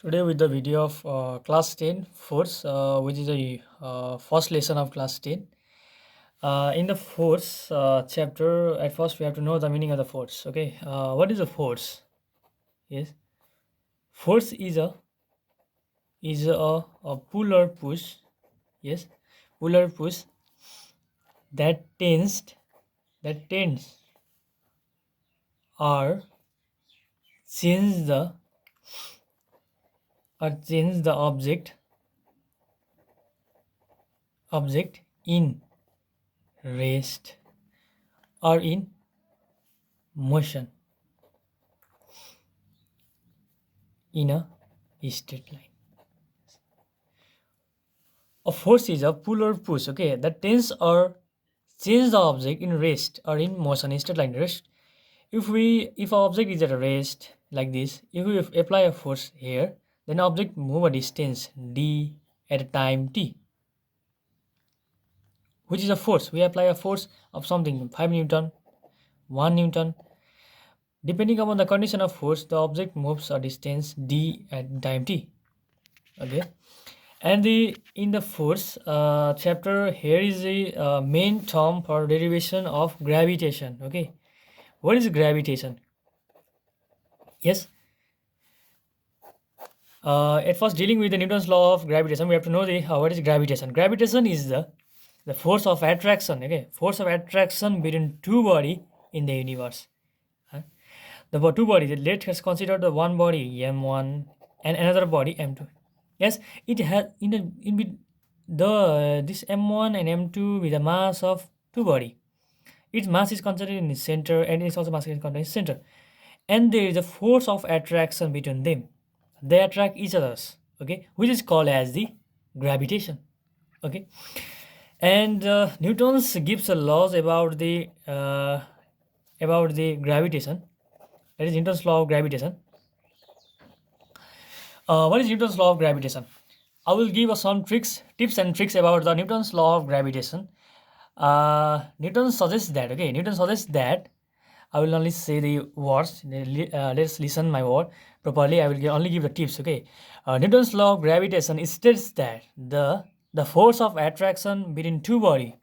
Today with the video of class 10 force, which is a first lesson of class 10. In the force chapter, at first we have to know the meaning of the force. Okay, what is a force? Yes, force is a pull or push. Yes, pull or push that tends or change the object in rest or in motion in a straight line. A force is a pull or push, okay, that tends or change the object in rest or in motion in straight line rest. If our object is at a rest like this, if we apply a force here, then object move a distance d at a time t, which is a force. We apply a force of something 5 Newton, 1 Newton. Depending upon the condition of force, the object moves a distance d at time t. Okay. And in the force chapter, here is the main term for derivation of gravitation. Okay, what is gravitation? Yes, at first, dealing with the Newton's law of gravitation, we have to know the what is gravitation. Gravitation is the force of attraction. Okay, force of attraction between two body in the universe. Huh? The two bodies. Let us consider the one body m1 and another body m2. Yes, it has this m1 and m2 with a mass of two body. Its mass is concentrated in the center and its also mass is concentrated in the center. And there is a force of attraction between them. They attract each others, okay, which is called as the gravitation. Okay, and Newton's gives a laws about the gravitation. That is Newton's law of gravitation. What is Newton's law of gravitation? I will give us some tips and tricks about the Newton's law of gravitation. Newton suggests that I will only say the words. Let's listen my word properly. I will only give the tips. Okay. Newton's law of gravitation states that the force of attraction between two body,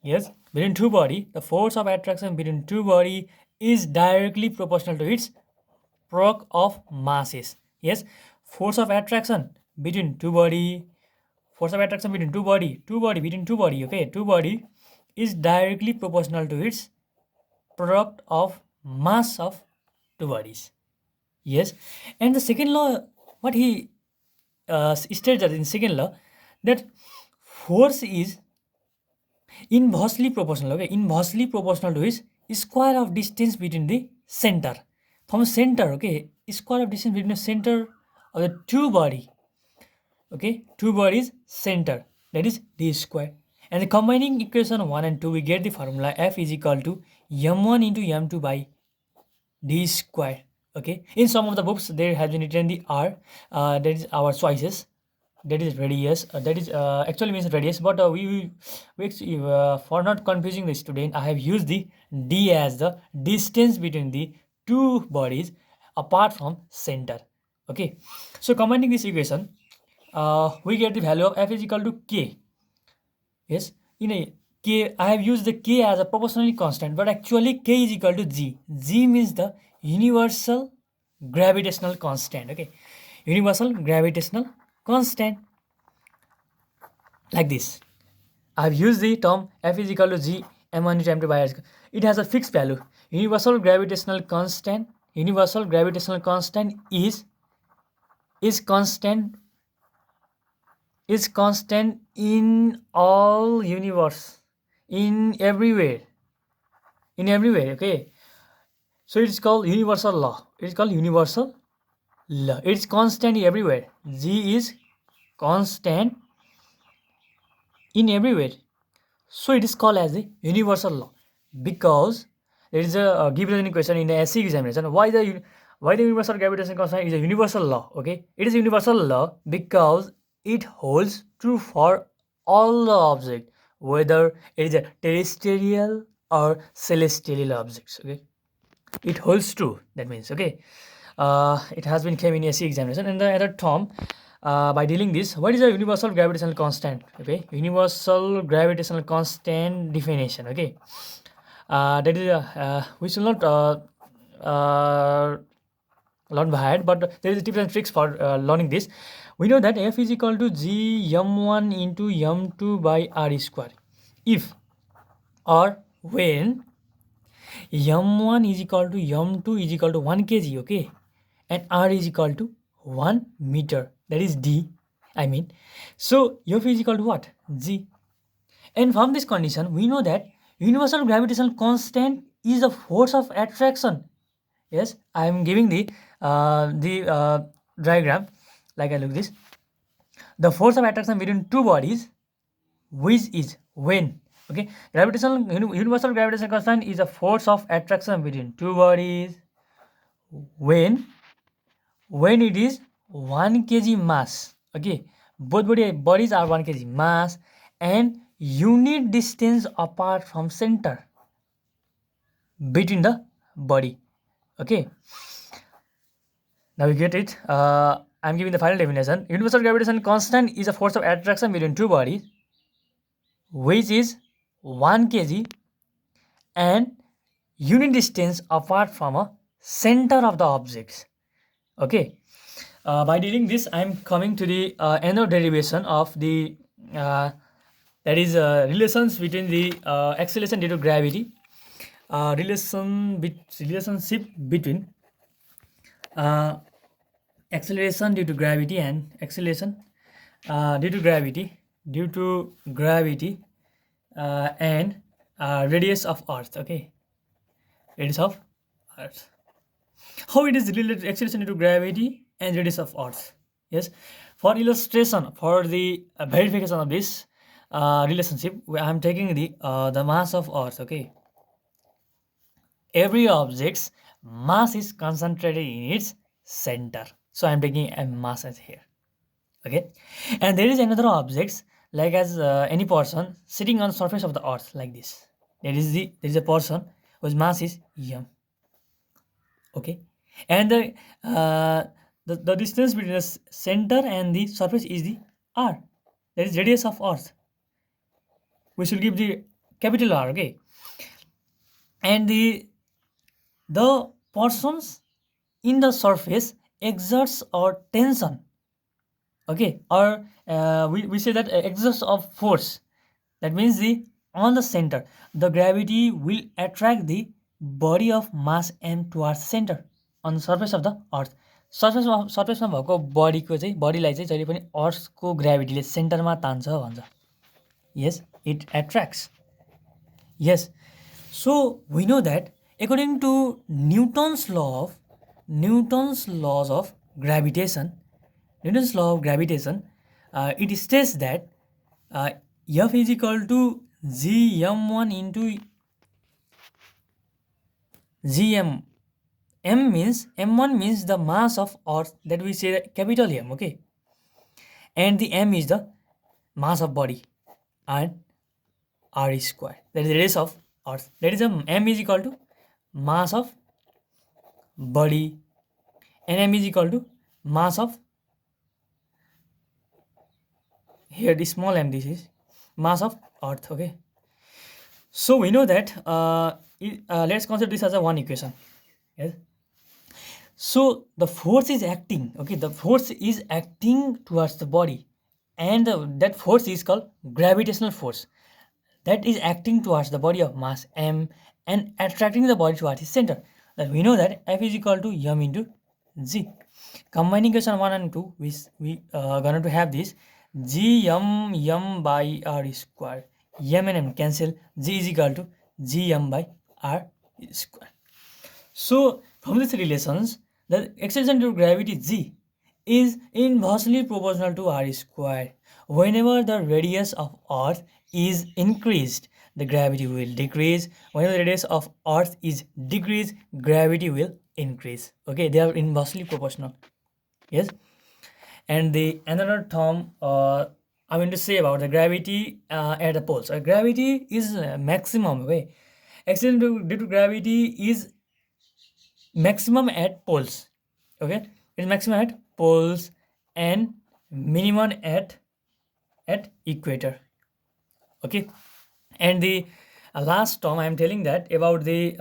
yes, between two body, the force of attraction between two body is directly proportional to its product of masses. Yes, force of attraction between two body, okay, two body is directly proportional to its product of mass of two bodies. Yes, and the second law, what he states that in second law, that force is inversely proportional. Okay, inversely proportional to its square of distance between the center. From center, okay, square of distance between the center of the two body. Okay, two bodies center, that is d square. And the combining equation 1 and 2, we get the formula F is equal to m1 into m2 by d square. Okay, in some of the books there has been written the r, that is our choices, that is radius, that is actually means radius, but for not confusing the student, I have used the d as the distance between the two bodies apart from center. Okay, so combining this equation, we get the value of F is equal to k. Yes, in a k, I have used the k as a proportionally constant, but actually k is equal to g. G means the universal gravitational constant. Okay, universal gravitational constant, like this. I have used the term F is equal to g m1 into m2 by r. It has a fixed value. Universal gravitational constant. Universal gravitational constant is constant in all universe, in everywhere, okay. So it's called universal law. It's constant everywhere. G is constant in everywhere, so it is called as the universal law, because there is a given question in the SC examination, why the universal gravitation constant is a universal law. Okay, it is a universal law because it holds true for all the objects, whether it is a terrestrial or celestial objects. Okay, it holds true, that means. Okay, It has been came in SC examination. And the other term, by dealing this, what is a universal gravitational constant? Okay, universal gravitational constant definition. Okay, that is we should not learn by heart, but there is tips and tricks for learning this. We know that F is equal to G m1 into m2 by r square. If or when m1 is equal to m2 is equal to 1 kg, okay, and r is equal to 1 meter, that is d, I mean. So F is equal to what? G. And from this condition, we know that universal gravitational constant is the force of attraction. Yes, I am giving the diagram like I look this. The force of attraction between two bodies, which is when, okay, universal gravitational constant is a force of attraction between two bodies when it is 1 kg mass, okay, both bodies are 1 kg mass and unit distance apart from center between the body, okay. Now we get it. I'm giving the final definition. Universal gravitation constant is a force of attraction between two bodies, which is 1 kg and unit distance apart from a center of the objects. Okay. By dealing this, I'm coming to the another derivation of the that is relations between the acceleration due to gravity, relationship between acceleration due to gravity and acceleration due to gravity and radius of earth, okay, radius of earth. How it is related to acceleration due to gravity and radius of earth? Yes, for illustration, for the verification of this relationship, I am taking the mass of earth, okay. Every object's mass is concentrated in its center, so I am taking a mass as here, okay. And there is another objects like as any person sitting on the surface of the earth like this. There is a person whose mass is m, okay. And the distance between the center and the surface is the r, that is radius of earth. We should give the capital R, okay. And the persons in the surface exerts or tension, okay, or we say that exerts of force. That means the on the center, the gravity will attract the body of mass m towards center on the surface of the earth. सर्फेसमा भएको बडीको चाहिँ बडीलाई चाहिँ जहिले पनि अर्थको ग्राभिटीले सेन्टरमा तान्छ भन्छ. Yes, it attracts. Yes, so we know that according to Newton's laws of gravitation, it states that F is equal to Gm1 into Gm. M1 means the mass of earth, that we say capital M, okay, and the M is the mass of body, and r square, that is the radius of earth, that is m is equal to mass of body and m is equal to mass of, here the small m, this is mass of earth, okay. So we know that let's consider this as a one equation. Yes, so the force is acting, okay, the force is acting towards the body, and that force is called gravitational force, that is acting towards the body of mass m and attracting the body towards its center. That we know that F is equal to m into g. Combining equation 1 and 2, we going to have this g m by r square, m and m cancel, g is equal to g m by r square. So from these relations, the acceleration due to gravity g is inversely proportional to r square. Whenever the radius of earth is increased, the gravity will decrease. Whenever the radius of earth is decreased, gravity will increase, okay, they are inversely proportional. Yes, and the another term I'm going to say about the gravity at the poles. Gravity is maximum, okay, acceleration due to gravity is maximum at poles, Okay, it's maximum at poles and minimum at equator. Okay, and the last term I am telling that about the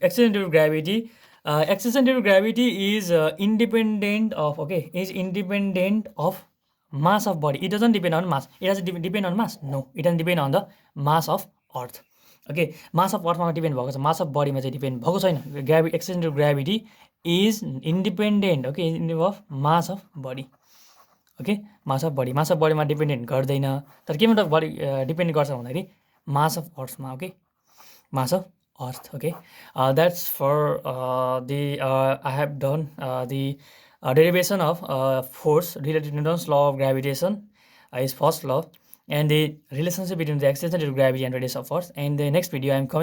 acceleration due to gravity. Acceleration due to gravity is independent of, okay, is independent of mass of body. It doesn't depend on mass. It doesn't depend on mass. No, it doesn't depend on the mass of earth. Okay, mass of earth मा depend भएको छ, mass of body मा चाहिँ depend भएको छैन. Gravity, acceleration due to gravity is independent, okay, of mass of body. Okay, mass of बडीमा dependent गर्दैन, तर केमा बडी डिपेन्ड गर्छ भन्दाखेरि मास अफ अर्थमा. Okay, mass of earth. Okay, that's for the I have done the derivation of force related to Newton's law of gravitation, is first law, and the relationship between the acceleration due to gravity and radius of force. And the next video I am coming